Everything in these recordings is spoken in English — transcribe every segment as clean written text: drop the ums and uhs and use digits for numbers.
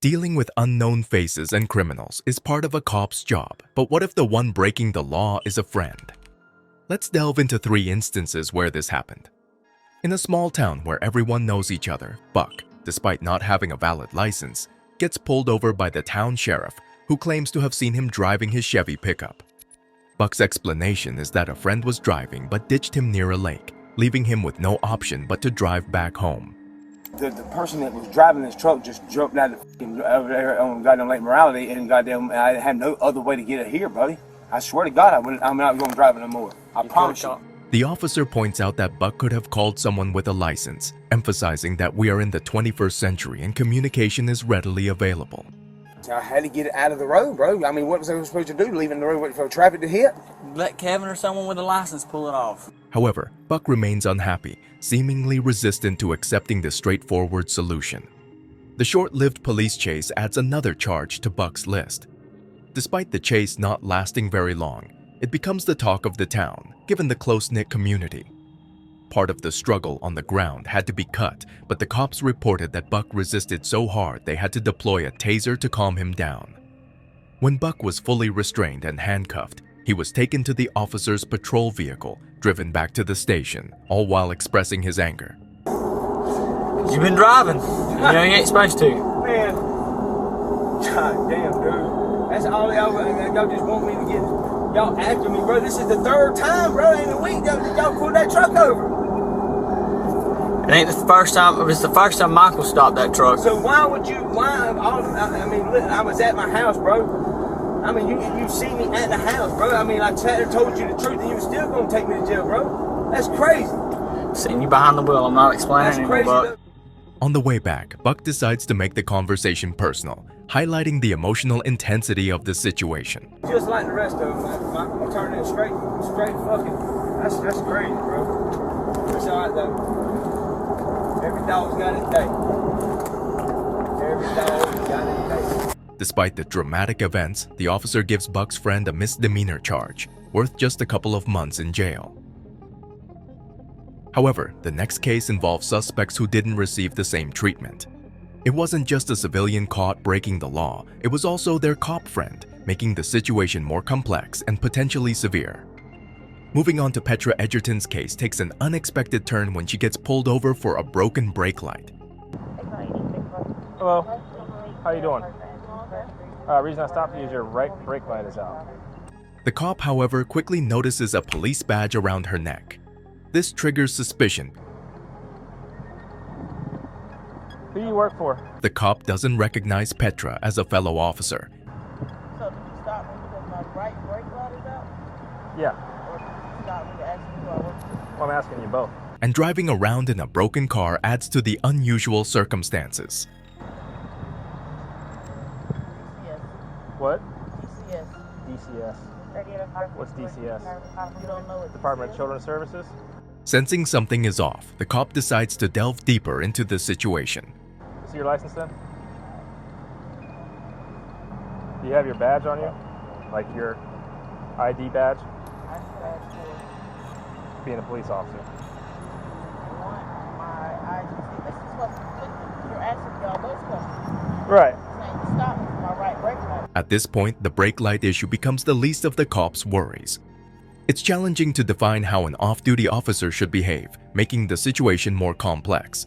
Dealing with unknown faces and criminals is part of a cop's job, but what if the one breaking the law is a friend? Let's delve into 3 instances where this happened. In a small town where everyone knows each other, Buck, despite not having a valid license, gets pulled over by the town sheriff, who claims to have seen him driving his Chevy pickup. Buck's explanation is that a friend was driving but ditched him near a lake, leaving him with no option but to drive back home. The person that was driving this truck just jumped out over there on goddamn Lake Morality, and goddamn, I had no other way to get it here, buddy. I swear to God, I'm not going to drive it no more. I promise you. The officer points out that Buck could have called someone with a license, emphasizing that we are in the 21st century and communication is readily available. So I had to get it out of the road, bro. I mean, what was I supposed to do? Leaving the road waiting for traffic to hit? Let Kevin or someone with a license pull it off. However, Buck remains unhappy, seemingly resistant to accepting the straightforward solution. The short-lived police chase adds another charge to Buck's list. Despite the chase not lasting very long, it becomes the talk of the town, given the close-knit community. Part of the struggle on the ground had to be cut, but the cops reported that Buck resisted so hard they had to deploy a taser to calm him down. When Buck was fully restrained and handcuffed, he was taken to the officer's patrol vehicle, driven back to the station, all while expressing his anger. You've been driving. You ain't supposed to. Man, god damn, dude. That's all y'all just want me to get. Y'all after me, bro. This is the 3rd time, bro, in a week y'all pulled that truck over. It ain't the first time. It's the first time Michael stopped that truck. So why would you? I mean, I was at my house, bro. I mean, you see me at the house, bro. I mean, I told you the truth, and you were still gonna take me to jail, bro. That's crazy. Seeing you behind the wheel, I'm not explaining That's anymore, crazy. Buck. On the way back, Buck decides to make the conversation personal, highlighting the emotional intensity of the situation. Just like the rest of them, I'm turning straight fucking. That's crazy, bro. That's all right though. Every dog's got its day. Every dog's got its day. Despite the dramatic events, the officer gives Buck's friend a misdemeanor charge, worth just a couple of months in jail. However, the next case involves suspects who didn't receive the same treatment. It wasn't just a civilian caught breaking the law, it was also their cop friend, making the situation more complex and potentially severe. Moving on to Petra Edgerton's case takes an unexpected turn when she gets pulled over for a broken brake light. Hello, how you doing? Reason I stopped you is your right brake light is out. The cop, however, quickly notices a police badge around her neck. This triggers suspicion. Who do you work for? The cop doesn't recognize Petra as a fellow officer. So did you stop me because my right brake light is out? Yeah, Or did you stop me to ask me who I work for? well, I'm asking you both. And driving around in a broken car adds to the unusual circumstances. DCS. What? DCS. DCS. What's DCS? You don't know what Department of DCS? Children's Services? Sensing something is off, the cop decides to delve deeper into the situation. See your license then? Do you have your badge on you? Like your ID badge? I said for Being a police officer. my ID. See, this is what you're asking me all those questions. Right. Saying you stopped me for my right brake light. At this point, the brake light issue becomes the least of the cop's worries. It's challenging to define how an off-duty officer should behave, making the situation more complex.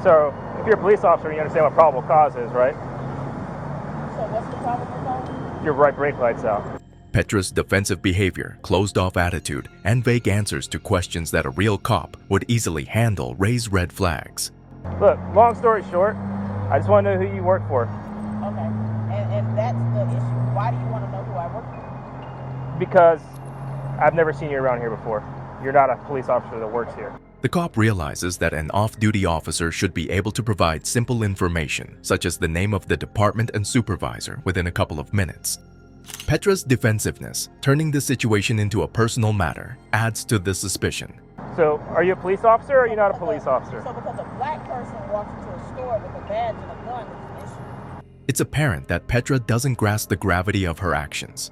So, if you're a police officer, you understand what probable cause is, right? So what's the problem with that? Your right brake light's out. Petra's defensive behavior, closed-off attitude, and vague answers to questions that a real cop would easily handle raise red flags. Look, long story short, I just want to know who you work for. Okay. And that's the issue. Why do you want to know who I work for? Because I've never seen you around here before. You're not a police officer that works here. The cop realizes that an off-duty officer should be able to provide simple information, such as the name of the department and supervisor, within a couple of minutes. Petra's defensiveness, turning the situation into a personal matter, adds to the suspicion. So, are you a police officer or are you not a police officer? So because a black person walks into a store with a badge and a gun, it's an issue. It's apparent that Petra doesn't grasp the gravity of her actions.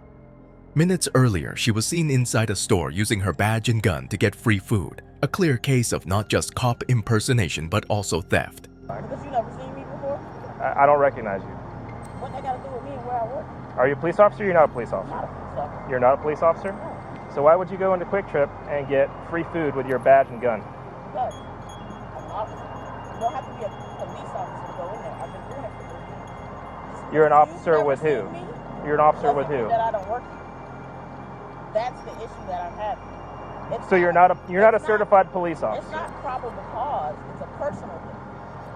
Minutes earlier, she was seen inside a store using her badge and gun to get free food, a clear case of not just cop impersonation but also theft. Because you never seen me before? I don't recognize you. What they got to do with me and where I work? Are you a police officer or you're not a police officer? Not a police officer. You're not a police officer? No. So why would you go into Quick Trip and get free food with your badge and gun? Because I'm an officer. You don't have to be a police officer to go in there. I've been doing it for 3 years. You're an You've officer never with who? seen me? You're an officer with Doesn't who? mean that I don't work here. That's the issue that I'm having. So you're not a certified police It's officer. not probable cause. It's a personal thing.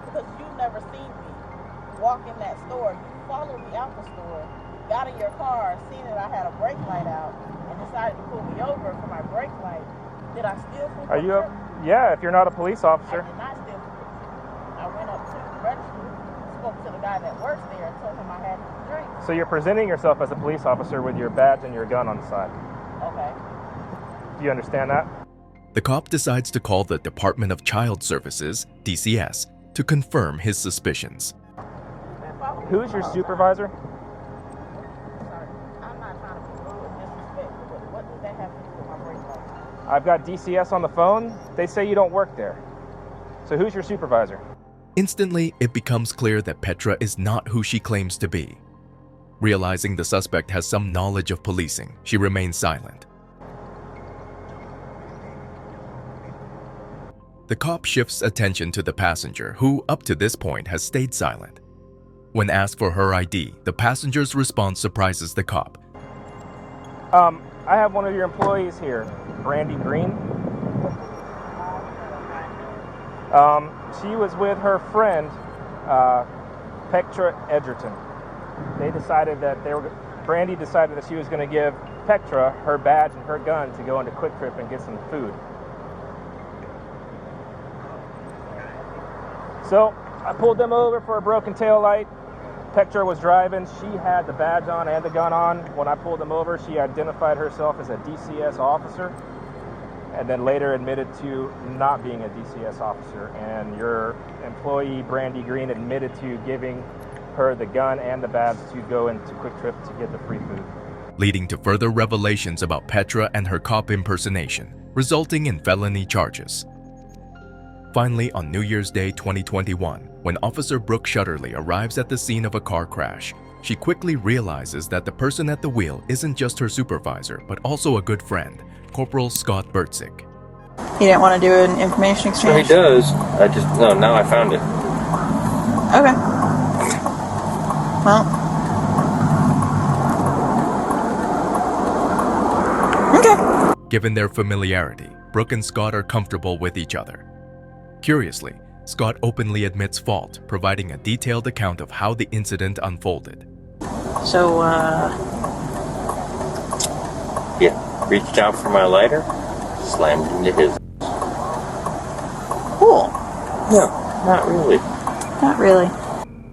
Because you've never seen me walk in that store. You followed me out the store, got in your car, seen that I had a brake light out, and decided to pull me over for my brake light. Did I steal from Are you yeah, if you're not a police I officer. did not steal from I went up to the register, spoke to the guy that works there, and told him I had his drink. So you're presenting yourself as a police officer with your badge and your gun on the side. Okay. Do you understand that? The cop decides to call the Department of Child Services, DCS, to confirm his suspicions. Who's your supervisor? Sorry. I'm not trying to be rude or disrespectful, but what does that have to do with my brake light? I've got DCS on the phone. They say you don't work there. So who's your supervisor? Instantly, it becomes clear that Petra is not who she claims to be. Realizing the suspect has some knowledge of policing, she remains silent. The cop shifts attention to the passenger, who, up to this point, has stayed silent. When asked for her ID, the passenger's response surprises the cop. I have one of your employees here, Brandy Green. She was with her friend, Petra Edgerton. Brandy decided that she was going to give Petra her badge and her gun to go into Quick Trip and get some food. So I pulled them over for a broken tail light. Petra was driving. She had the badge on and the gun on. When I pulled them over, she identified herself as a DCS officer and then later admitted to not being a DCS officer. And your employee, Brandy Green, admitted to giving her the gun and the badge to go into Quick Trip to get the free food. Leading to further revelations about Petra and her cop impersonation, resulting in felony charges. Finally, on New Year's Day 2021, when Officer Brooke Shutterly arrives at the scene of a car crash, she quickly realizes that the person at the wheel isn't just her supervisor, but also a good friend, Corporal Scott Bertzik. He didn't want to do an information No, he exchange? does. Now I found it. Okay. Well. Okay. Given their familiarity, Brooke and Scott are comfortable with each other. Curiously, Scott openly admits fault, providing a detailed account of how the incident unfolded. So, Yeah, reached out for my lighter, slammed into his. cool. No, not really. Not really.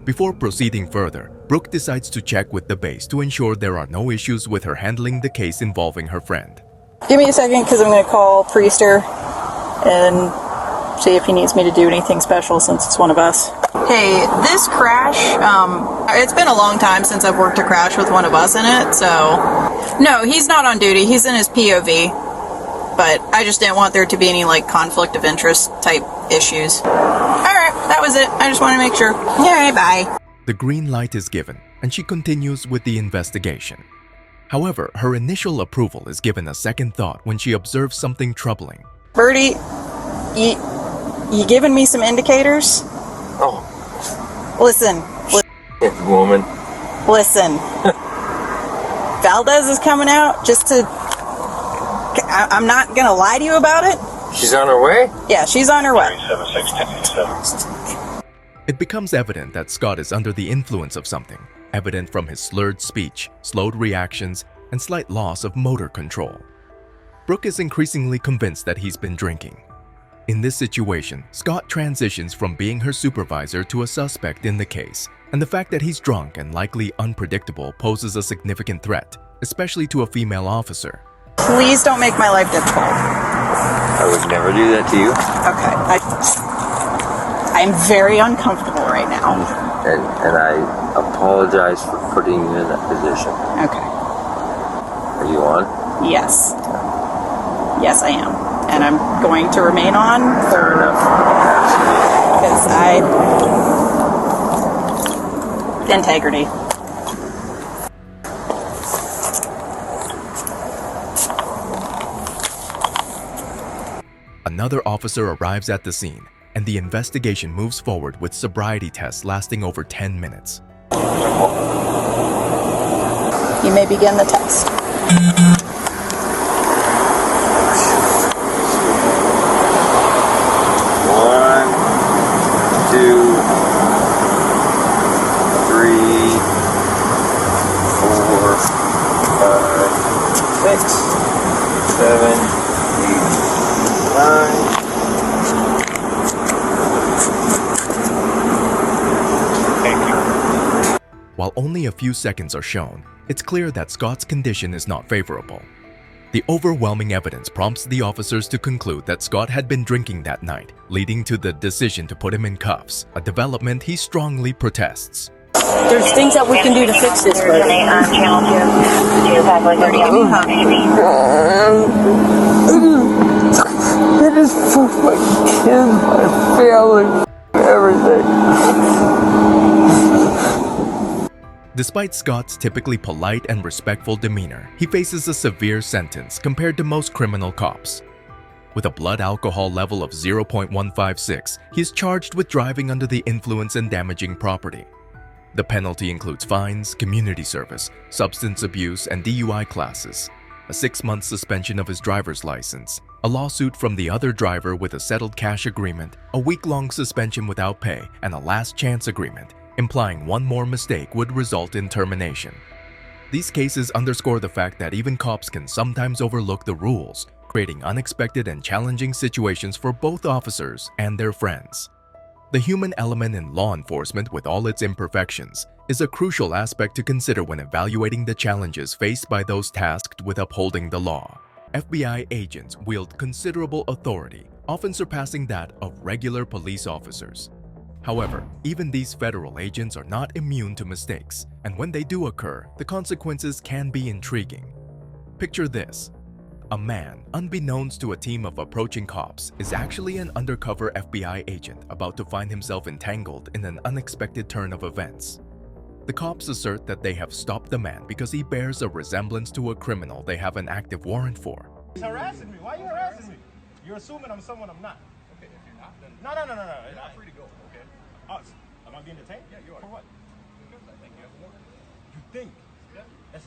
Before proceeding further, Brooke decides to check with the base to ensure there are no issues with her handling the case involving her friend. Give me a second, because I'm going to call Priester and see if he needs me to do anything special since it's one of us. Hey, this crash, it's been a long time since I've worked a crash with one of us in it, so... No, he's not on duty. He's in his POV. But I just didn't want there to be any, conflict of interest type issues. Alright, that was it. I just want to make sure. Alright, bye. The green light is given, and she continues with the investigation. However, her initial approval is given a second thought when she observes something troubling. Birdie, you giving me some indicators? Oh, Listen, woman. listen. Valdez is coming out just to... I'm not going to lie to you about it. She's on her way? Yeah, she's on her way. It becomes evident that Scott is under the influence of something, evident from his slurred speech, slowed reactions, and slight loss of motor control. Brooke is increasingly convinced that he's been drinking. In this situation, Scott transitions from being her supervisor to a suspect in the case, and the fact that he's drunk and likely unpredictable poses a significant threat, especially to a female officer. Please don't make my life difficult. I would never do that to you. Okay, I'm very uncomfortable right now. And I apologize for putting you in that position. Okay. Are you on? Yes. Yes, I am. And I'm going to remain on Fair enough. because integrity. Another officer arrives at the scene, and the investigation moves forward with sobriety tests lasting over 10 minutes. You may begin the test. One, two, three, four, 5, 6, 7, 8, 9. While only a few seconds are shown, it's clear that Scott's condition is not favorable. The overwhelming evidence prompts the officers to conclude that Scott had been drinking that night, leading to the decision to put him in cuffs, a development he strongly protests. There's things that we can do to fix this, but It is for my kids, my family, everything. Despite Scott's typically polite and respectful demeanor, he faces a severe sentence compared to most criminal cops. With a blood alcohol level of 0.156, he is charged with driving under the influence and damaging property. The penalty includes fines, community service, substance abuse, and DUI classes, a 6-month suspension of his driver's license, a lawsuit from the other driver with a settled cash agreement, a week-long suspension without pay, and a last chance agreement, implying one more mistake would result in termination. These cases underscore the fact that even cops can sometimes overlook the rules, creating unexpected and challenging situations for both officers and their friends. The human element in law enforcement, with all its imperfections, is a crucial aspect to consider when evaluating the challenges faced by those tasked with upholding the law. FBI agents wield considerable authority, often surpassing that of regular police officers. However, even these federal agents are not immune to mistakes, and when they do occur, the consequences can be intriguing. Picture this. A man, unbeknownst to a team of approaching cops, is actually an undercover FBI agent about to find himself entangled in an unexpected turn of events. The cops assert that they have stopped the man because he bears a resemblance to a criminal they have an active warrant for. He's harassing me. Why are you harassing me? You're assuming I'm someone I'm not. Okay, if you're not, then... No. You're not free to go, okay? Am I being detained? Yeah, you are. For what? Because I think you have a warrant. You think? Yeah. That's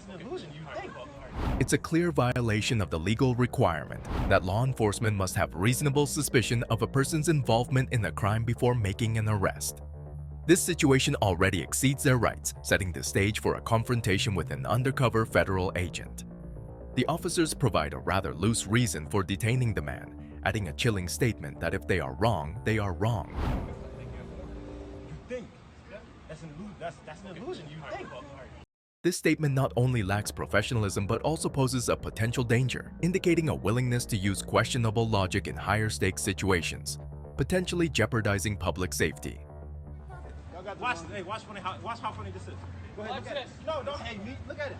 an illusion. You think. It's a clear violation of the legal requirement that law enforcement must have reasonable suspicion of a person's involvement in a crime before making an arrest. This situation already exceeds their rights, setting the stage for a confrontation with an undercover federal agent. The officers provide a rather loose reason for detaining the man, adding a chilling statement that if they are wrong, they are wrong. You think? That's an illusion. You think. This statement not only lacks professionalism but also poses a potential danger, indicating a willingness to use questionable logic in higher stakes situations, potentially jeopardizing public safety. Watch how funny this is. Go ahead, look at it. No, don't hate me. Look at it.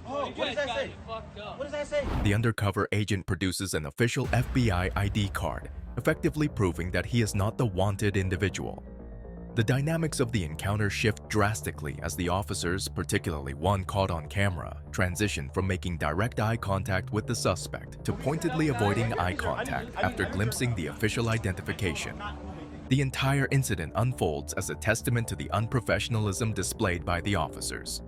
Oh, what does that say? What does that say? The undercover agent produces an official FBI ID card, effectively proving that he is not the wanted individual. The dynamics of the encounter shift drastically as the officers, particularly one caught on camera, transition from making direct eye contact with the suspect to pointedly avoiding eye contact after glimpsing the official identification. The entire incident unfolds as a testament to the unprofessionalism displayed by the officers.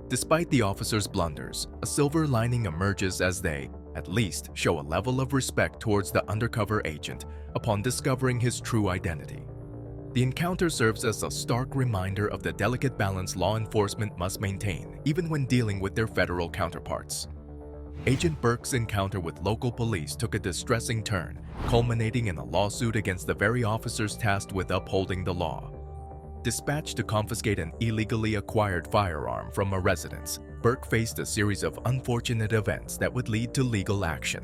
Despite the officers' blunders, a silver lining emerges as they, at least, show a level of respect towards the undercover agent upon discovering his true identity. The encounter serves as a stark reminder of the delicate balance law enforcement must maintain, even when dealing with their federal counterparts. Agent Burke's encounter with local police took a distressing turn, culminating in a lawsuit against the very officers tasked with upholding the law. Dispatched to confiscate an illegally acquired firearm from a residence, Burke faced a series of unfortunate events that would lead to legal action.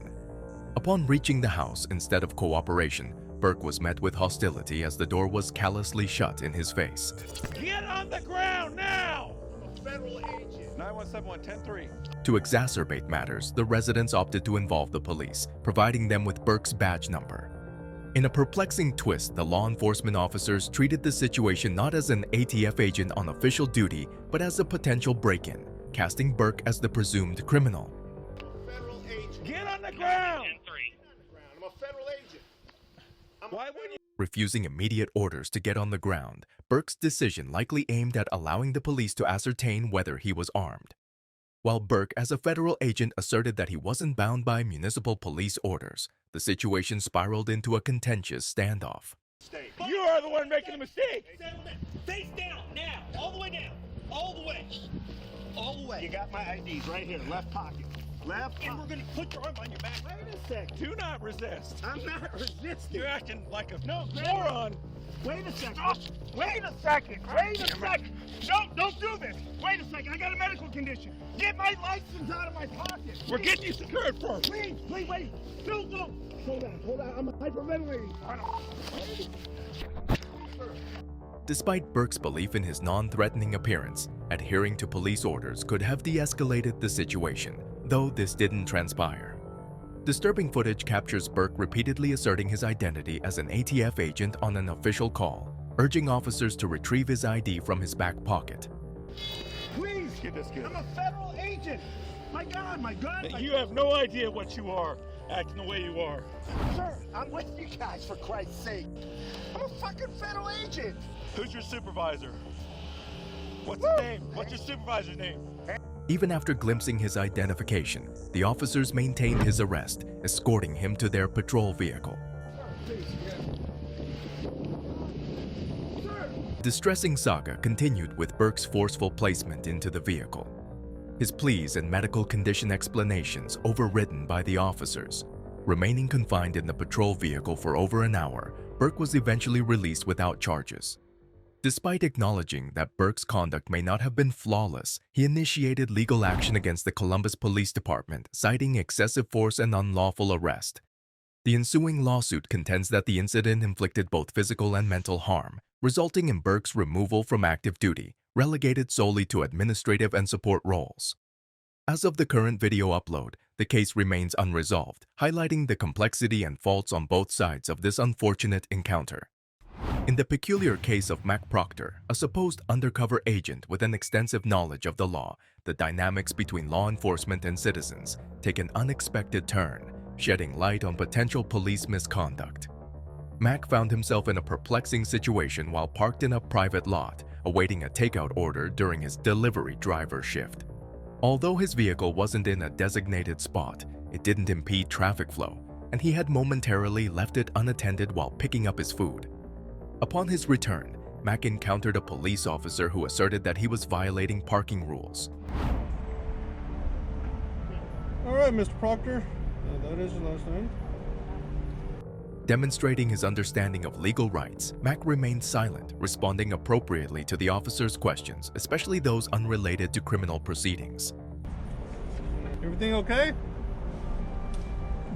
Upon reaching the house, instead of cooperation, Burke was met with hostility as the door was callously shut in his face. Get on the ground now! I'm a federal agent. 917-110-3. To exacerbate matters, the residents opted to involve the police, providing them with Burke's badge number. In a perplexing twist, the law enforcement officers treated the situation not as an ATF agent on official duty, but as a potential break-in, casting Burke as the presumed criminal. Get on the ground! I'm a federal Why wouldn't you? Refusing immediate orders to get on the ground, Burke's decision likely aimed at allowing the police to ascertain whether he was armed. While Burke, as a federal agent, asserted that he wasn't bound by municipal police orders, the situation spiraled into a contentious standoff. You are the one making the mistake. Face down, now, all the way down, all the way. All the way. You got my IDs right here, left pocket. Left pocket. And we're going to put your arm on your back. Wait a sec. Do not resist. I'm not resisting. You're acting like a moron. Wait a second. Wait a second. Wait a second. No, don't do this. Wait a second. I got a medical condition. Get my license out of my pocket. We're getting you secured first. Please, wait. No. Hold on. I'm hyperventilating. Despite Burke's belief in his non-threatening appearance, adhering to police orders could have de-escalated the situation, though this didn't transpire. Disturbing footage captures Burke repeatedly asserting his identity as an ATF agent on an official call, urging officers to retrieve his ID from his back pocket. Please, Get this kid. I'm a federal agent. My God. You have no idea what you are, acting the way you are. Sir, I'm with you guys, for Christ's sake. I'm a fucking federal agent. Who's your supervisor? What's his name? What's your supervisor's name? Even after glimpsing his identification, the officers maintained his arrest, escorting him to their patrol vehicle. Distressing saga continued with Burke's forceful placement into the vehicle. His pleas and medical condition explanations overridden by the officers. Remaining confined in the patrol vehicle for over an hour, Burke was eventually released without charges. Despite acknowledging that Burke's conduct may not have been flawless, he initiated legal action against the Columbus Police Department, citing excessive force and unlawful arrest. The ensuing lawsuit contends that the incident inflicted both physical and mental harm, resulting in Burke's removal from active duty, relegated solely to administrative and support roles. As of the current video upload, the case remains unresolved, highlighting the complexity and faults on both sides of this unfortunate encounter. In the peculiar case of Mac Proctor, a supposed undercover agent with an extensive knowledge of the law, the dynamics between law enforcement and citizens take an unexpected turn, shedding light on potential police misconduct. Mac found himself in a perplexing situation while parked in a private lot, awaiting a takeout order during his delivery driver shift. Although his vehicle wasn't in a designated spot, it didn't impede traffic flow, and he had momentarily left it unattended while picking up his food. Upon his return, Mac encountered a police officer who asserted that he was violating parking rules. All right, Mr. Proctor. That is your last name. Demonstrating his understanding of legal rights, Mac remained silent, responding appropriately to the officer's questions, especially those unrelated to criminal proceedings. Everything okay?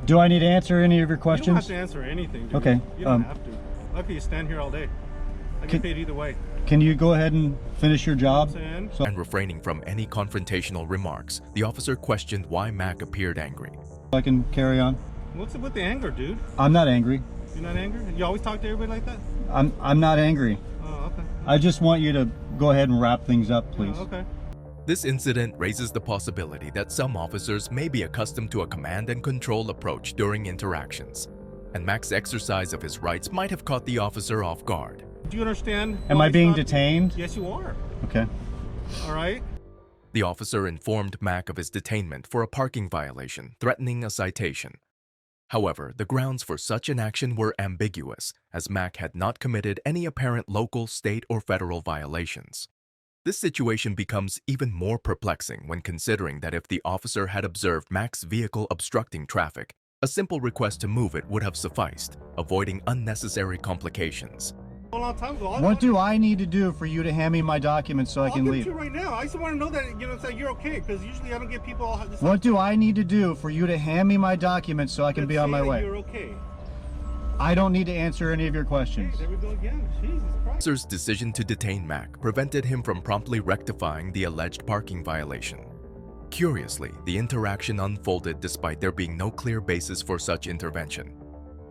Do I need to answer any of your You questions? don't have to answer anything, dude. Okay, You don't have to. Lucky you stand here all day. I get paid either way. Can you go ahead and finish your job? And refraining from any confrontational remarks, the officer questioned why Mac appeared angry. I can carry on. What's up with the anger, dude? I'm not angry. You're not angry? You always talk to everybody like that? I'm not angry. Oh, okay. I just want you to go ahead and wrap things up, please. Oh, okay. This incident raises the possibility that some officers may be accustomed to a command and control approach during interactions, and Mac's exercise of his rights might have caught the officer off guard. Do you understand? Am I being detained? Yes, you are. Okay. All right. The officer informed Mac of his detainment for a parking violation, threatening a citation. However, the grounds for such an action were ambiguous, as Mac had not committed any apparent local, state, or federal violations. This situation becomes even more perplexing when considering that if the officer had observed Mac's vehicle obstructing traffic, a simple request to move it would have sufficed, avoiding unnecessary complications. A long time ago. What do I need to do for you to hand me my documents so I can leave? I'll give it to you right now. I just want to know that, that you're okay, because usually I don't get people all... What do I need to do for you to hand me my documents so I can be on my way? You're okay. I don't need to answer any of your questions. There we go again. Jesus Christ. The officer's decision to detain Mac prevented him from promptly rectifying the alleged parking violation. Curiously, the interaction unfolded despite there being no clear basis for such intervention.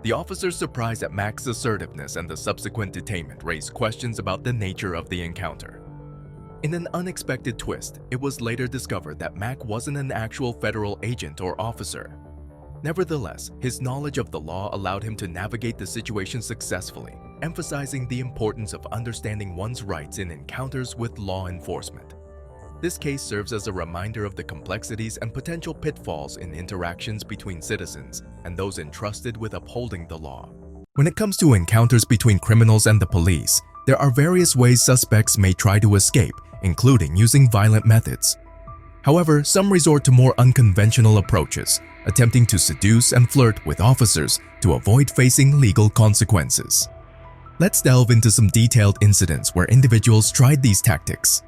The officer's surprise at Mac's assertiveness and the subsequent detainment raised questions about the nature of the encounter. In an unexpected twist, it was later discovered that Mac wasn't an actual federal agent or officer. Nevertheless, his knowledge of the law allowed him to navigate the situation successfully, emphasizing the importance of understanding one's rights in encounters with law enforcement. This case serves as a reminder of the complexities and potential pitfalls in interactions between citizens and those entrusted with upholding the law. When it comes to encounters between criminals and the police, there are various ways suspects may try to escape, including using violent methods. However, some resort to more unconventional approaches, attempting to seduce and flirt with officers to avoid facing legal consequences. Let's delve into some detailed incidents where individuals tried these tactics.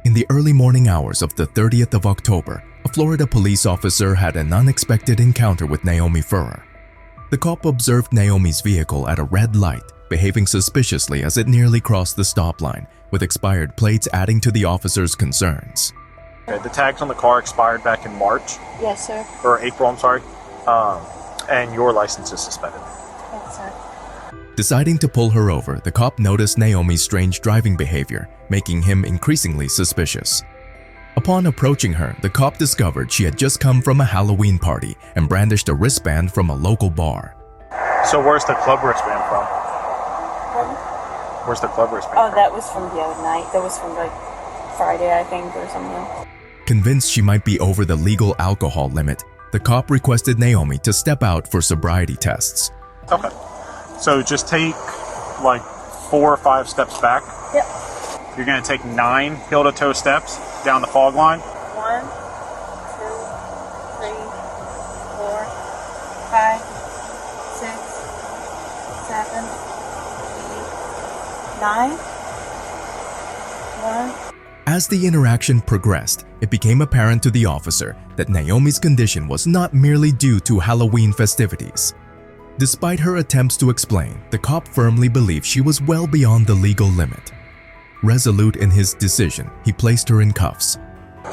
In the early morning hours of the 30th of October, a Florida police officer had an unexpected encounter with Naomi Furrer. The cop observed Naomi's vehicle at a red light, behaving suspiciously as it nearly crossed the stop line, with expired plates adding to the officer's concerns. Okay, the tags on the car expired back in March. Yes, sir. Or April, I'm sorry. And your license is suspended. Yes, sir. Deciding to pull her over, the cop noticed Naomi's strange driving behavior, making him increasingly suspicious. Upon approaching her, the cop discovered she had just come from a Halloween party and brandished a wristband from a local bar. So where's the club wristband from? Pardon? Where's the club wristband Oh, from? that was from the other night. That was from like Friday, I think, or something. Convinced she might be over the legal alcohol limit, the cop requested Naomi to step out for sobriety tests. Okay. So just take like 4 or 5 steps back. Yep. You're going to take 9 heel-to-toe steps down the fog line. 1, 2, 3, 4, 5, 6, 7, 8, 9. 1. As the interaction progressed, it became apparent to the officer that Naomi's condition was not merely due to Halloween festivities. Despite her attempts to explain, the cop firmly believed she was well beyond the legal limit. Resolute in his decision, he placed her in cuffs.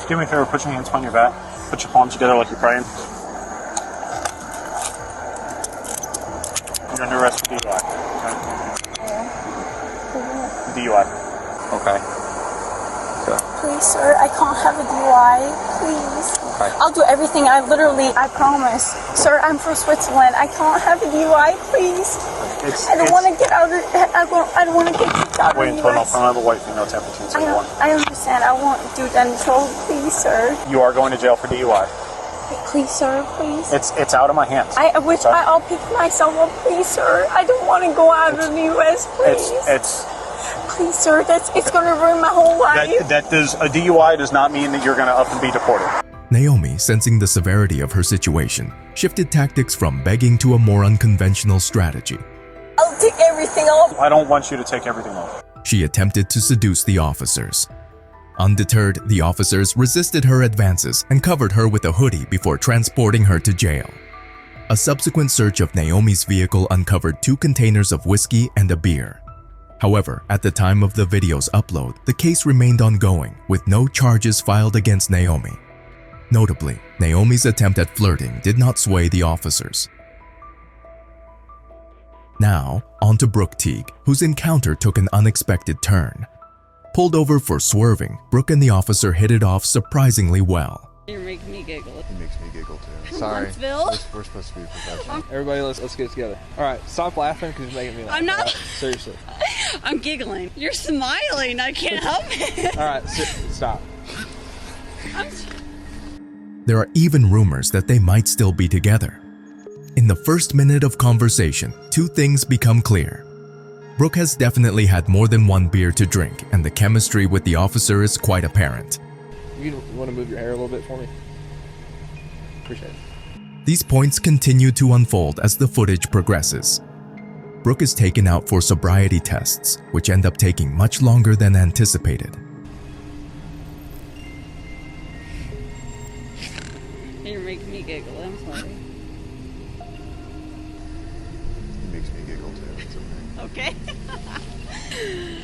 Do me a favor, put your hands behind your back. Put your palms together like you're praying. You're under arrest for DUI. Okay? DUI. Okay. Please, sir, I can't have a DUI. Please. Okay. I'll do everything. I promise. Sir, I'm from Switzerland. I can't have a DUI, please. I don't want to get out of I don't want to get kicked out Wait of the until US. I have a white female temperature. I understand. I won't do that until, please, sir. You are going to jail for DUI. Please, sir, please. It's out of my hands. I wish I'll pick myself up, please, sir. I don't want to go out of the US, please. Please, sir, it's going to ruin my whole life. A DUI does not mean that you're going to up and be deported. Naomi, sensing the severity of her situation, shifted tactics from begging to a more unconventional strategy. I'll take everything off. I don't want you to take everything off. She attempted to seduce the officers. Undeterred, the officers resisted her advances and covered her with a hoodie before transporting her to jail. A subsequent search of Naomi's vehicle uncovered 2 containers of whiskey and a beer. However, at the time of the video's upload, the case remained ongoing, with no charges filed against Naomi. Notably, Naomi's attempt at flirting did not sway the officers. Now, on to Brooke Teague, whose encounter took an unexpected turn. Pulled over for swerving, Brooke and the officer hit it off surprisingly well. You're making me giggle. It makes me giggle too. Sorry. Huntsville? We're supposed to be professional. Everybody, let's get it together. All right, stop laughing because you're making me laugh. I'm not. Right? Seriously. I'm giggling. You're smiling. I can't help it. All right, stop. There are even rumors that they might still be together. In the first minute of conversation, 2 things become clear. Brooke has definitely had more than 1 beer to drink, and the chemistry with the officer is quite apparent. You want to move your hair a little bit for me? Appreciate it. These points continue to unfold as the footage progresses. Brooke is taken out for sobriety tests, which end up taking much longer than anticipated. You're making me giggle. I'm sorry. It makes me giggle too. It's okay. Okay.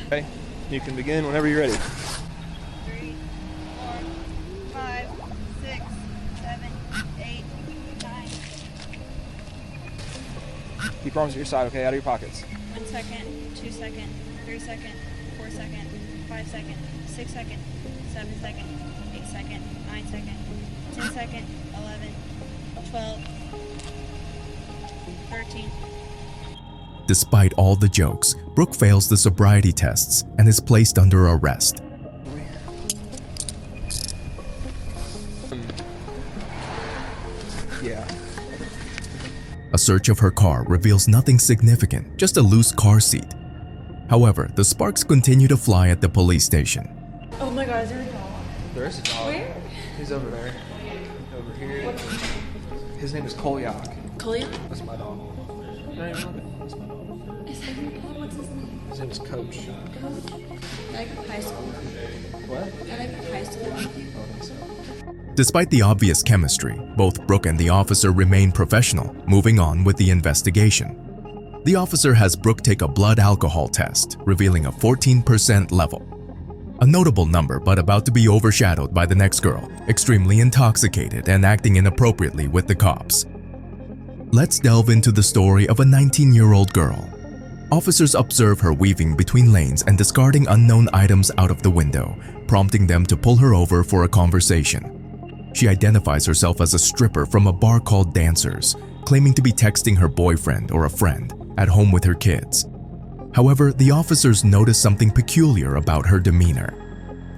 Okay, you can begin whenever you're ready. 3, 4, 5, 6, 7, 8, 9. Keep your arms at your side, okay? Out of your pockets. 1 second, 2 second, 3 second, 4 second, 5 second, 6 second, 7 second, 8 second, 9 second, 10 second, 11, 12, 13. Despite all the jokes, Brooke fails the sobriety tests and is placed under arrest. Yeah. A search of her car reveals nothing significant, just a loose car seat. However, the sparks continue to fly at the police station. Oh my god, is there a dog? There is a dog. Where? He's over there. Over here. His name is Kolyak. Kolyak? That's my dog. No, that's my dog. Is that your dog? What's his name? His name is Coach. I go to high school. What? I go to high school. Despite the obvious chemistry, both Brooke and the officer remain professional, moving on with the investigation. The officer has Brooke take a blood alcohol test, revealing a 14% level. A notable number, but about to be overshadowed by the next girl, extremely intoxicated and acting inappropriately with the cops. Let's delve into the story of a 19-year-old girl. Officers observe her weaving between lanes and discarding unknown items out of the window, prompting them to pull her over for a conversation. She identifies herself as a stripper from a bar called Dancers, claiming to be texting her boyfriend or a friend at home with her kids. However, the officers notice something peculiar about her demeanor.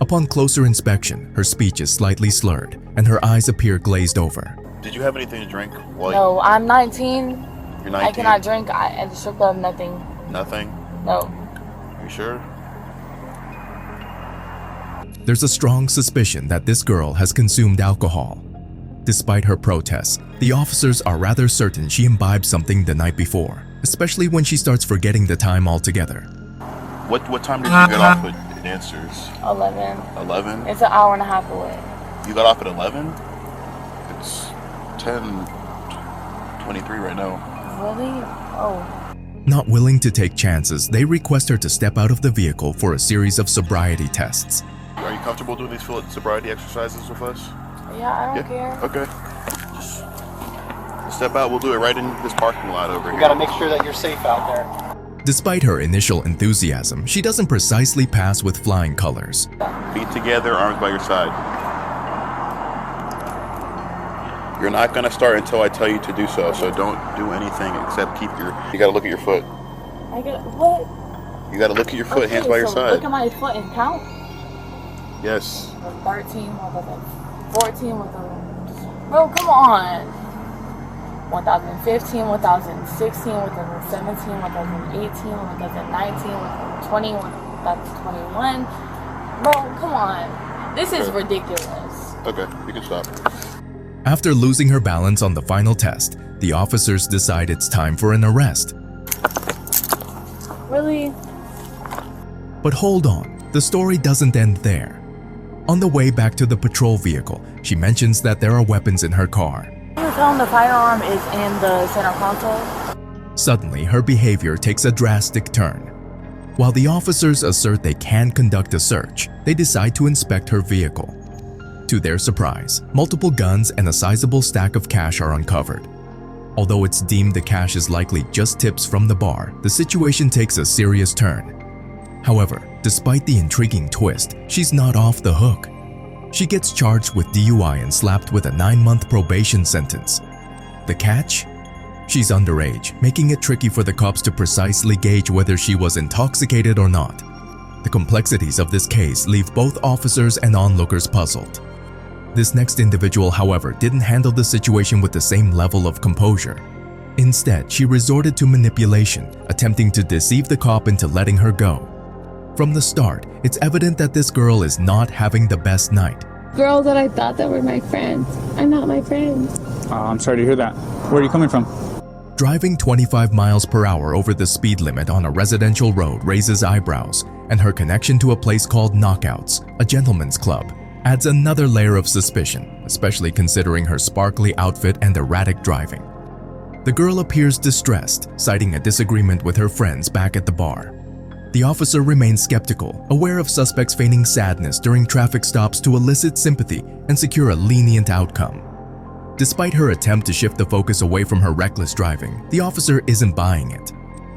Upon closer inspection, her speech is slightly slurred and her eyes appear glazed over. Did you have anything to drink? No, I'm 19. You're 19? I cannot drink at the strip club, nothing. Nothing? No. Are you sure? There's a strong suspicion that this girl has consumed alcohol. Despite her protests, the officers are rather certain she imbibed something the night before, especially when she starts forgetting the time altogether. What time did you get off at Dancers? 11. 11? It's an hour and a half away. You got off at 11? It's 10:23 right now. Really? Oh. Not willing to take chances, they request her to step out of the vehicle for a series of sobriety tests. Are you comfortable doing these sobriety exercises with us? Yeah, I don't care. Okay. Just step out. We'll do it right in this parking lot over here. You gotta make sure that you're safe out there. Despite her initial enthusiasm, she doesn't precisely pass with flying colors. Feet together, arms by your side. You're not gonna start until I tell you to do so, so don't do anything except you gotta look at your foot. I get what? You gotta look at your foot, hands by your side. Look at my foot and count. Yes. 13, 14, bro, come on. 1015, 1016, 1017, 1018, 1019, 20, 1021. Bro, come on. This is ridiculous. Okay, you can stop. After losing her balance on the final test, the officers decide it's time for an arrest. Really? But hold on, the story doesn't end there. On the way back to the patrol vehicle, she mentions that there are weapons in her car. You tell them the firearm is in the center console? Suddenly, her behavior takes a drastic turn. While the officers assert they can conduct a search, they decide to inspect her vehicle. To their surprise, multiple guns and a sizable stack of cash are uncovered. Although it's deemed the cash is likely just tips from the bar, the situation takes a serious turn. However, despite the intriguing twist, she's not off the hook. She gets charged with DUI and slapped with a 9-month probation sentence. The catch? She's underage, making it tricky for the cops to precisely gauge whether she was intoxicated or not. The complexities of this case leave both officers and onlookers puzzled. This next individual, however, didn't handle the situation with the same level of composure. Instead, she resorted to manipulation, attempting to deceive the cop into letting her go. From the start, it's evident that this girl is not having the best night. Girls that I thought that were my friends are not my friends. I'm sorry to hear that. Where are you coming from? Driving 25 miles per hour over the speed limit on a residential road raises eyebrows, and her connection to a place called Knockouts, a gentleman's club, adds another layer of suspicion, especially considering her sparkly outfit and erratic driving. The girl appears distressed, citing a disagreement with her friends back at the bar. The officer remains skeptical, aware of suspects feigning sadness during traffic stops to elicit sympathy and secure a lenient outcome. Despite her attempt to shift the focus away from her reckless driving, the officer isn't buying it.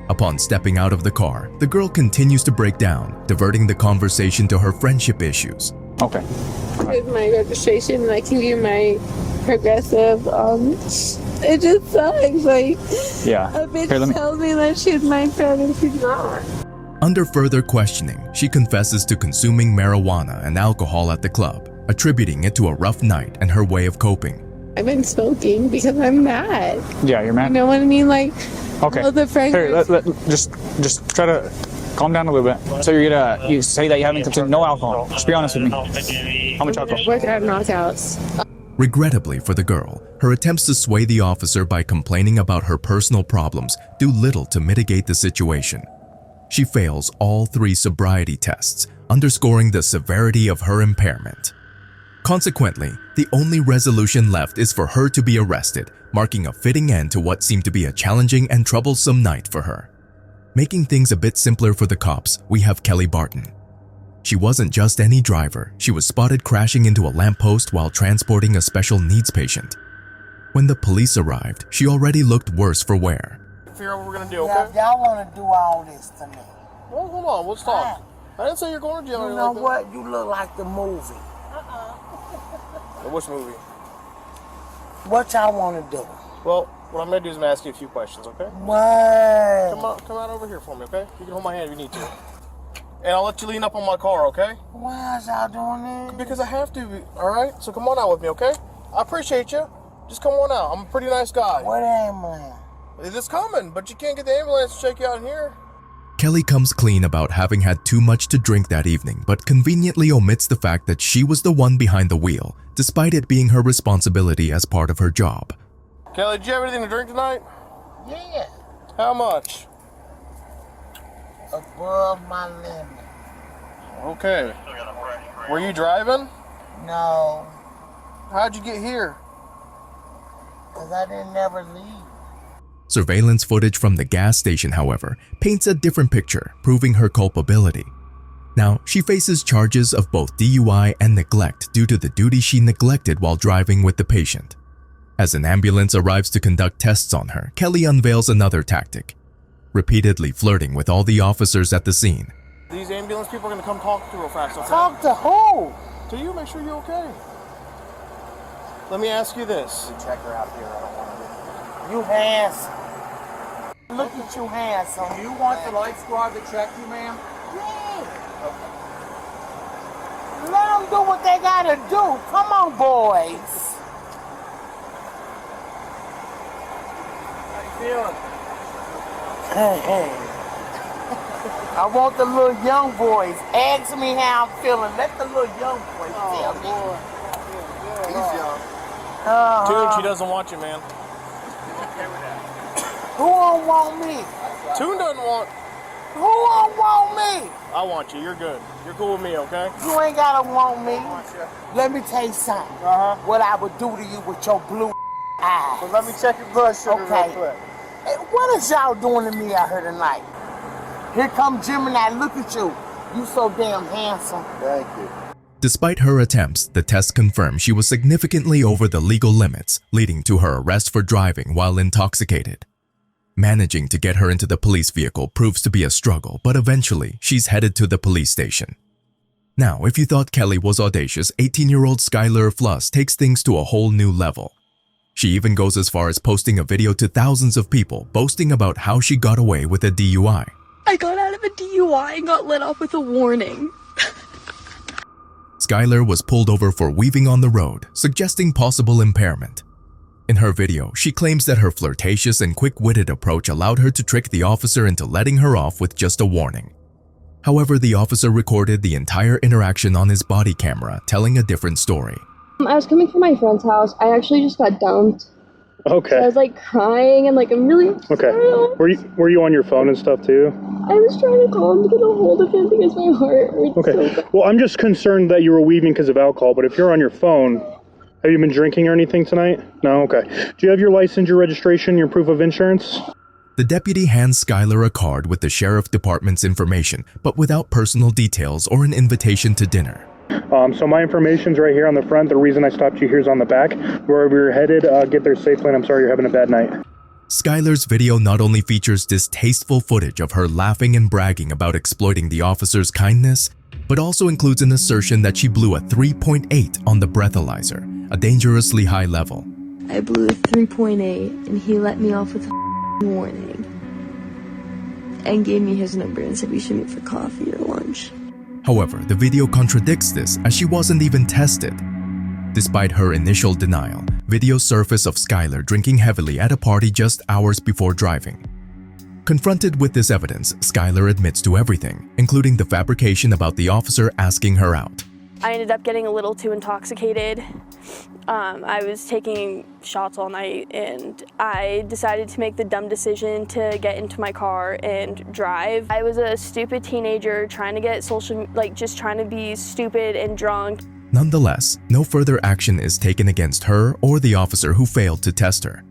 Upon stepping out of the car, the girl continues to break down, diverting the conversation to her friendship issues. Okay. Here's my registration, and I can give you my progressive. It just sucks. Like, Yeah. a bitch Here, let me- tells me that she's my friend and she's not. Under further questioning, she confesses to consuming marijuana and alcohol at the club, attributing it to a rough night and her way of coping. I've been smoking because I'm mad. Yeah, you're mad. You know what I mean? Like, Okay. all the friends. Here, just try to calm down a little bit. So you say that you haven't consumed no alcohol. Just be honest with me. How much alcohol? Work at knockouts. Regrettably for the girl, her attempts to sway the officer by complaining about her personal problems do little to mitigate the situation. She fails all 3 sobriety tests, underscoring the severity of her impairment. Consequently, the only resolution left is for her to be arrested, marking a fitting end to what seemed to be a challenging and troublesome night for her. Making things a bit simpler for the cops, we have Kelly Barton. She wasn't just any driver, she was spotted crashing into a lamppost while transporting a special needs patient. When the police arrived, she already looked worse for wear. Figure out what we're gonna do, Now, okay? if y'all want to do all this to me, Well, hold on, let's talk. I didn't say you're going to jail. you know what? You look like the movie. Which movie? What y'all want to do? Well, what I'm gonna do is I'm gonna ask you a few questions, okay? What? Come out over here for me, okay? You can hold my hand if you need to. And I'll let you lean up on my car, okay? Why is y'all doing this? Because I have to, alright? So come on out with me, okay? I appreciate you. Just come on out. I'm a pretty nice guy. What ambulance? It's coming, but you can't get the ambulance to check you out in here. Kelly comes clean about having had too much to drink that evening, but conveniently omits the fact that she was the one behind the wheel, despite it being her responsibility as part of her job. Kelly, did you have anything to drink tonight? Yeah. How much? Above my limit. Okay. Were you driving? No. How'd you get here? Because I didn't never leave. Surveillance footage from the gas station, however, paints a different picture, proving her culpability. Now, she faces charges of both DUI and neglect due to the duty she neglected while driving with the patient. As an ambulance arrives to conduct tests on her, Kelly unveils another tactic, repeatedly flirting with all the officers at the scene. These ambulance people are gonna come talk to you real fast, okay? Talk to who? To you, make sure you're okay. Let me ask you this. Check her out here. I don't want to. You handsome. Look at you handsome. Do you want the light squad to check you, ma'am? Yeah. Let them do what they gotta do. Come on, boys. How you feeling? Hey. I want the little young boys. Ask me how I'm feeling. Let the little young boys tell me. He's young. Tune, she doesn't want you, man. Who don't want me? Tune doesn't want. Who don't want me? I want you. You're good. You're cool with me, okay? You ain't gotta want me. Let me tell you something. What I would do to you with your blue eyes. Well, let me check your blood sugar real quick. Hey, what is y'all doing to me out here tonight? Here come Gemini. Look at you. You so damn handsome. Thank you. Despite her attempts, the test confirmed she was significantly over the legal limits, leading to her arrest for driving while intoxicated. Managing to get her into the police vehicle proves to be a struggle, but eventually she's headed to the police station. Now, if you thought Kelly was audacious, 18-year-old Skylar Fluss takes things to a whole new level. She even goes as far as posting a video to thousands of people boasting about how she got away with a DUI. I got out of a DUI and got let off with a warning. Skylar was pulled over for weaving on the road, suggesting possible impairment. In her video, she claims that her flirtatious and quick-witted approach allowed her to trick the officer into letting her off with just a warning. However, the officer recorded the entire interaction on his body camera, telling a different story. I was coming from my friend's house. I actually just got dumped. Okay. So I was like crying and like I'm really Okay. Were you on your phone and stuff too? I was trying to call him to get a hold of him because my heart hurts. Okay. So bad. Well, I'm just concerned that you were weaving because of alcohol, but if you're on your phone, have you been drinking or anything tonight? No? Okay. Do you have your license, your registration, your proof of insurance? The deputy hands Skylar a card with the sheriff department's information, but without personal details or an invitation to dinner. So my information's right here on the front. The reason I stopped you here is on the back. Wherever you're headed, get there safely, and I'm sorry you're having a bad night. Skylar's video not only features distasteful footage of her laughing and bragging about exploiting the officer's kindness, but also includes an assertion that she blew a 3.8 on the breathalyzer, a dangerously high level. I blew a 3.8 and he let me off with a warning. And gave me his number and said we should meet for coffee or lunch. However, the video contradicts this as she wasn't even tested. Despite her initial denial, videos surface of Skylar drinking heavily at a party just hours before driving. Confronted with this evidence, Skylar admits to everything, including the fabrication about the officer asking her out. I ended up getting a little too intoxicated. I was taking shots all night and I decided to make the dumb decision to get into my car and drive. I was a stupid teenager trying to get just trying to be stupid and drunk. Nonetheless, no further action is taken against her or the officer who failed to test her.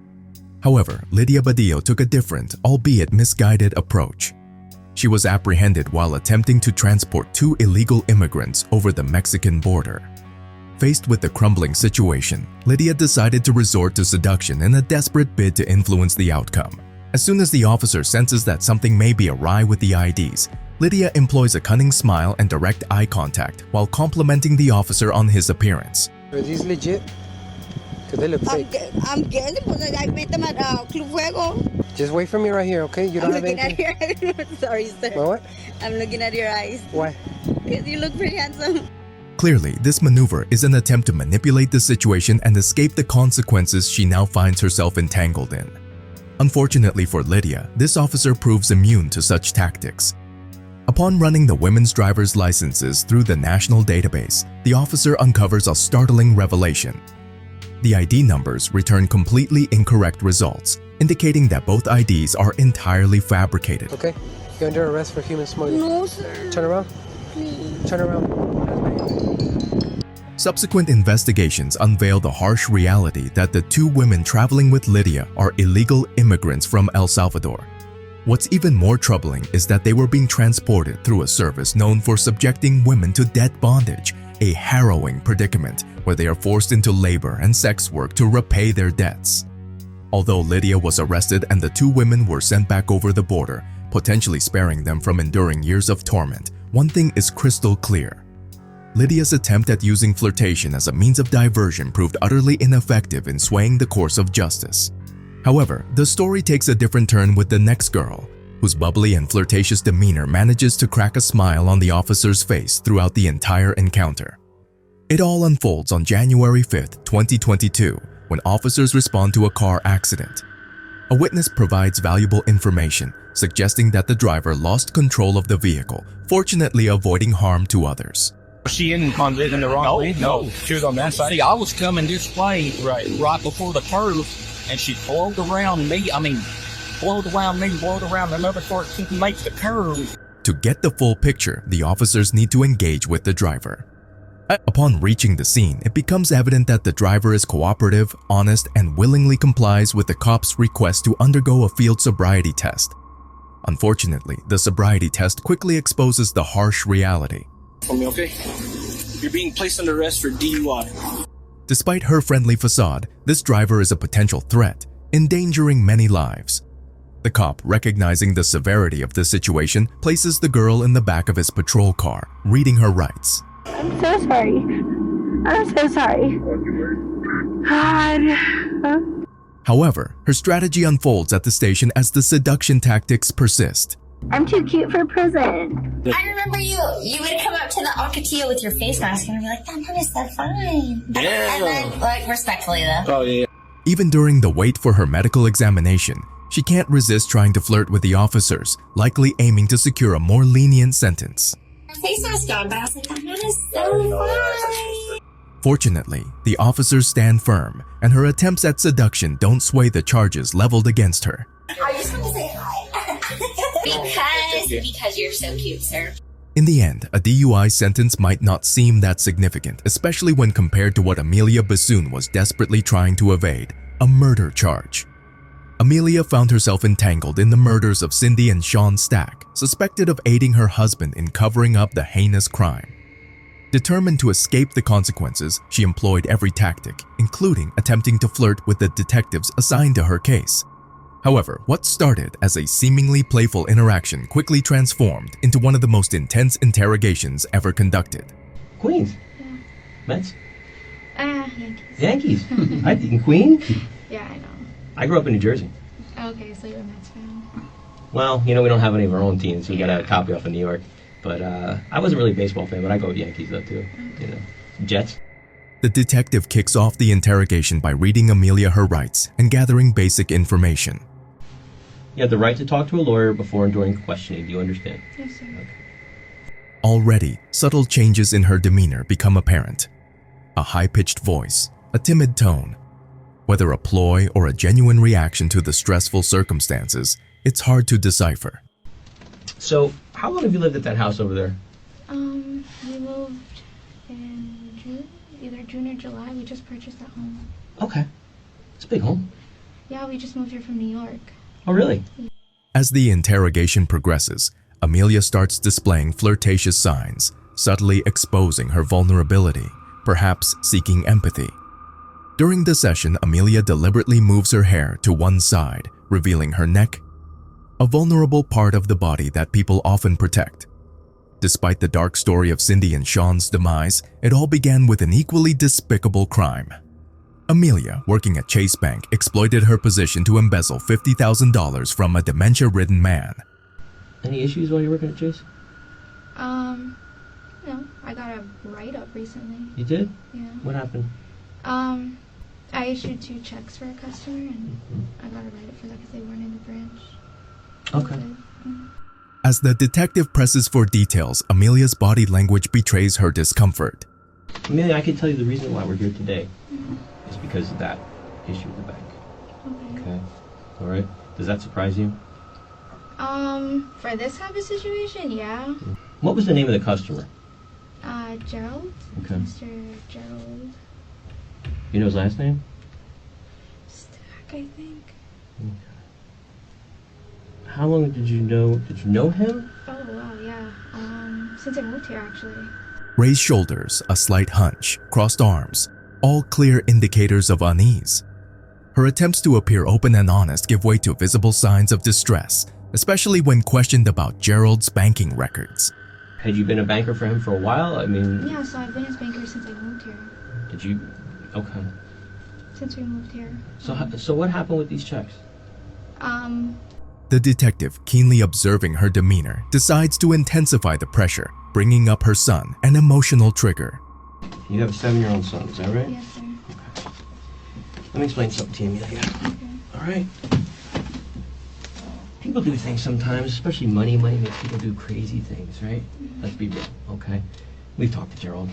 However, Lydia Badillo took a different, albeit misguided, approach. She was apprehended while attempting to transport 2 illegal immigrants over the Mexican border. Faced with the crumbling situation, Lydia decided to resort to seduction in a desperate bid to influence the outcome. As soon as the officer senses that something may be awry with the IDs, Lydia employs a cunning smile and direct eye contact while complimenting the officer on his appearance. Are these legit? Because they look fake. I'm getting them. I met them at Club Fuego. Just wait for me right here, okay? You don't have anything? I'm looking at your Sorry, sir. What? I'm looking at your eyes. Why? Because you look pretty handsome. Clearly, this maneuver is an attempt to manipulate the situation and escape the consequences she now finds herself entangled in. Unfortunately for Lydia, this officer proves immune to such tactics. Upon running the women's driver's licenses through the national database, the officer uncovers a startling revelation. The ID numbers return completely incorrect results, indicating that both IDs are entirely fabricated. Okay, you're under arrest for human smuggling. No, sir. Turn around. Please. Turn around. Subsequent investigations unveil the harsh reality that the 2 women traveling with Lydia are illegal immigrants from El Salvador. What's even more troubling is that they were being transported through a service known for subjecting women to debt bondage, a harrowing predicament where they are forced into labor and sex work to repay their debts. Although Lydia was arrested and the 2 women were sent back over the border, potentially sparing them from enduring years of torment, one thing is crystal clear. Lydia's attempt at using flirtation as a means of diversion proved utterly ineffective in swaying the course of justice. However, the story takes a different turn with the next girl, whose bubbly and flirtatious demeanor manages to crack a smile on the officer's face throughout the entire encounter. It all unfolds on January 5th, 2022, when officers respond to a car accident. A witness provides valuable information, suggesting that the driver lost control of the vehicle, fortunately avoiding harm to others. Was she in the wrong lane? No, she was on that side. See, I was coming this way right before the curve, and she blowed around me. Blowed around another car to make the curve. To get the full picture, the officers need to engage with the driver. Upon reaching the scene, it becomes evident that the driver is cooperative, honest, and willingly complies with the cop's request to undergo a field sobriety test. Unfortunately, the sobriety test quickly exposes the harsh reality. For me, okay? You're being placed under arrest for DUI. Despite her friendly facade, this driver is a potential threat, endangering many lives. The cop, recognizing the severity of the situation, places the girl in the back of his patrol car, reading her rights. I'm so sorry. I'm so sorry. God. However, her strategy unfolds at the station as the seduction tactics persist. I'm too cute for prison. I remember you. You would come up to the Alcatillo with your face mask and be like, "That man is so fine." Yeah. And then, like, respectfully though. Oh yeah. Even during the wait for her medical examination, she can't resist trying to flirt with the officers, likely aiming to secure a more lenient sentence. Her face mask on, but I was like, "That man is so fine." Fortunately, the officers stand firm, and her attempts at seduction don't sway the charges leveled against her. I just want to say hi. because you're so cute, sir. In the end, a DUI sentence might not seem that significant, especially when compared to what Amelia Bassoon was desperately trying to evade, a murder charge. Amelia found herself entangled in the murders of Cindy and Sean Stack, suspected of aiding her husband in covering up the heinous crime. Determined to escape the consequences, she employed every tactic, including attempting to flirt with the detectives assigned to her case. However, what started as a seemingly playful interaction quickly transformed into one of the most intense interrogations ever conducted. Queens. Mets? Yankees. Yankees? In Queen? Yeah, I know. I grew up in New Jersey. Okay, so you're a Mets fan. Well, we don't have any of our own teams. We got a copy off of New York. But I wasn't really a baseball fan, but I go with Yankees though too. Jets. The detective kicks off the interrogation by reading Amelia her rights and gathering basic information. You have the right to talk to a lawyer before and during questioning. Do you understand? Yes, sir. Okay. Already, subtle changes in her demeanor become apparent. A high-pitched voice, a timid tone. Whether a ploy or a genuine reaction to the stressful circumstances, it's hard to decipher. So, how long have you lived at that house over there? We moved in June, either June or July. We just purchased that home. Okay. It's a big home. Yeah, we just moved here from New York. Oh, really? As the interrogation progresses, Amelia starts displaying flirtatious signs, subtly exposing her vulnerability, perhaps seeking empathy. During the session, Amelia deliberately moves her hair to one side, revealing her neck, a vulnerable part of the body that people often protect. Despite the dark story of Cindy and Sean's demise, it all began with an equally despicable crime. Amelia, working at Chase Bank, exploited her position to embezzle $50,000 from a dementia-ridden man. Any issues while you're working at Chase? No. I got a write-up recently. You did? Yeah. What happened? I issued 2 checks for a customer, and I got a write-up for that because they weren't in the branch. Okay. As the detective presses for details, Amelia's body language betrays her discomfort. Amelia, I can tell you the reason why we're here today is because of that issue with the bank. Okay. All right. Does that surprise you? For this type of situation, yeah. What was the name of the customer? Gerald. Okay. Mr. Gerald You know his last name? Stack, I think. Okay. How long did you know him? Oh, wow, yeah. Since I moved here, actually. Raised shoulders, a slight hunch, crossed arms, all clear indicators of unease. Her attempts to appear open and honest give way to visible signs of distress, especially when questioned about Gerald's banking records. Had you been a banker for him for a while? I mean... Yeah, so I've been his banker since I moved here. Did you... Okay. Since we moved here. So what happened with these checks? The detective, keenly observing her demeanor, decides to intensify the pressure, bringing up her son, an emotional trigger. You have a 7-year-old son, is that right? Yes, sir. Okay. Let me explain something to you, Amelia. Okay. All right? People do things sometimes, especially money. Money makes people do crazy things, right? Let's be real, okay? We've talked to Gerald,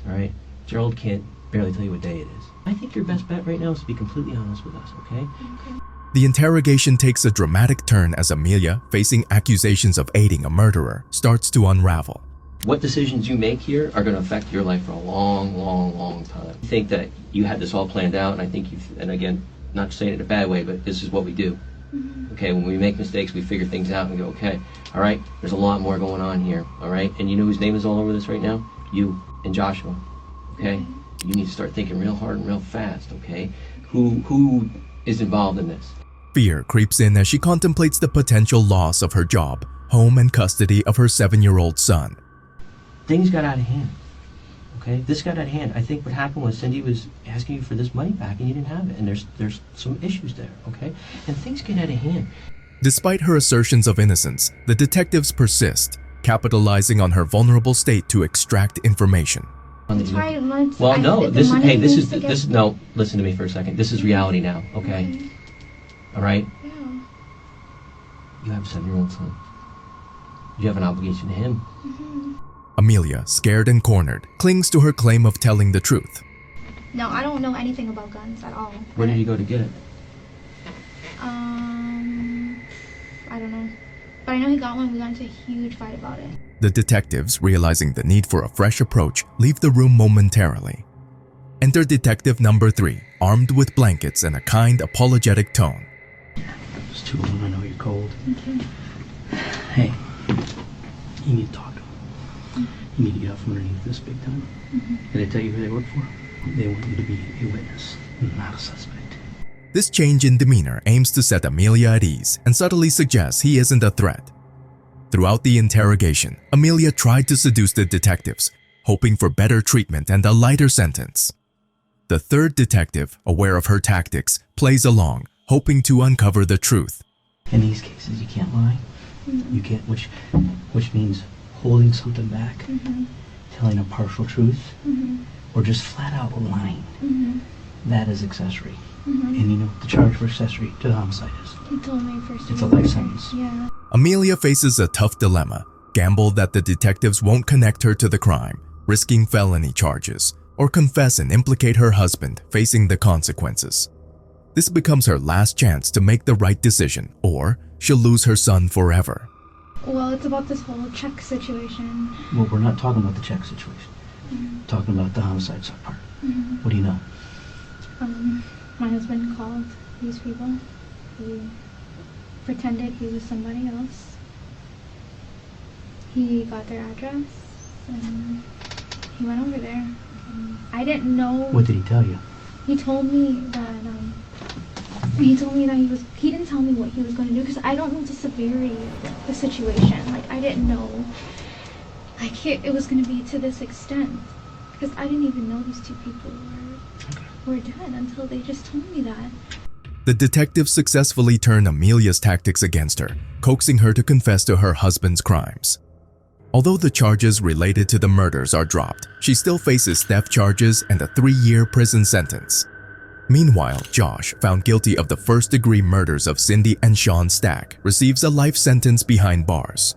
all right? Gerald can't barely tell you what day it is. I think your best bet right now is to be completely honest with us, okay? Okay. The interrogation takes a dramatic turn as Amelia, facing accusations of aiding a murderer, starts to unravel. What decisions you make here are going to affect your life for a long, long, long time. I think that you had this all planned out, and I think and again, not saying it in a bad way, but this is what we do. Okay, when we make mistakes, we figure things out and we go, okay, all right, there's a lot more going on here, all right? And you know whose name is all over this right now? You and Joshua, okay? You need to start thinking real hard and real fast, okay? Who is involved in this? Fear creeps in as she contemplates the potential loss of her job, home, and custody of her 7-year-old son. Things got out of hand, okay? This got out of hand. I think what happened was Cindy was asking you for this money back and you didn't have it, and there's some issues there, okay? And things get out of hand. Despite her assertions of innocence, the detectives persist, capitalizing on her vulnerable state to extract information. That's why once Well, I no, said the this is, money hey, this needs is, to this, get- no, listen to me for a second. This is reality now, okay? All right? Yeah. You have a 7-year-old son. You have an obligation to him. Amelia, scared and cornered, clings to her claim of telling the truth. No, I don't know anything about guns at all. Where did you go to get it? I don't know. But I know he got one. We got into a huge fight about it. The detectives, realizing the need for a fresh approach, leave the room momentarily. Enter Detective Number 3, armed with blankets and a kind, apologetic tone. It's too long. I know you're cold. Hey, you need to talk to them. You need to get out from underneath this big time. Did I tell you who they work for? They want you to be a witness, not a suspect. This change in demeanor aims to set Amelia at ease and subtly suggests he isn't a threat. Throughout the interrogation, Amelia tried to seduce the detectives, hoping for better treatment and a lighter sentence. The third detective, aware of her tactics, plays along, hoping to uncover the truth. In these cases, you can't lie. You can't, which means holding something back, telling a partial truth, or just flat out lying. That is accessory. And you know what the charge for accessory to homicide is? He told me first. It's a life sentence. Yeah. Amelia faces a tough dilemma: gamble that the detectives won't connect her to the crime, risking felony charges, or confess and implicate her husband, facing the consequences. This becomes her last chance to make the right decision, or she'll lose her son forever. Well, it's about this whole check situation. Well, we're not talking about the check situation. Talking about the homicide part. What do you know? My husband called these people. He pretended he was somebody else. He got their address and he went over there. I didn't know. What did he tell you? He told me that he didn't tell me what he was going to do, because I don't know the severity of the situation. Like, I didn't know like it was going to be to this extent, because I didn't even know these two people were dead until they just told me that. The detectives successfully turn Amelia's tactics against her, coaxing her to confess to her husband's crimes. Although the charges related to the murders are dropped, she still faces theft charges and a 3-year prison sentence. Meanwhile, Josh, found guilty of the first-degree murders of Cindy and Sean Stack, receives a life sentence behind bars.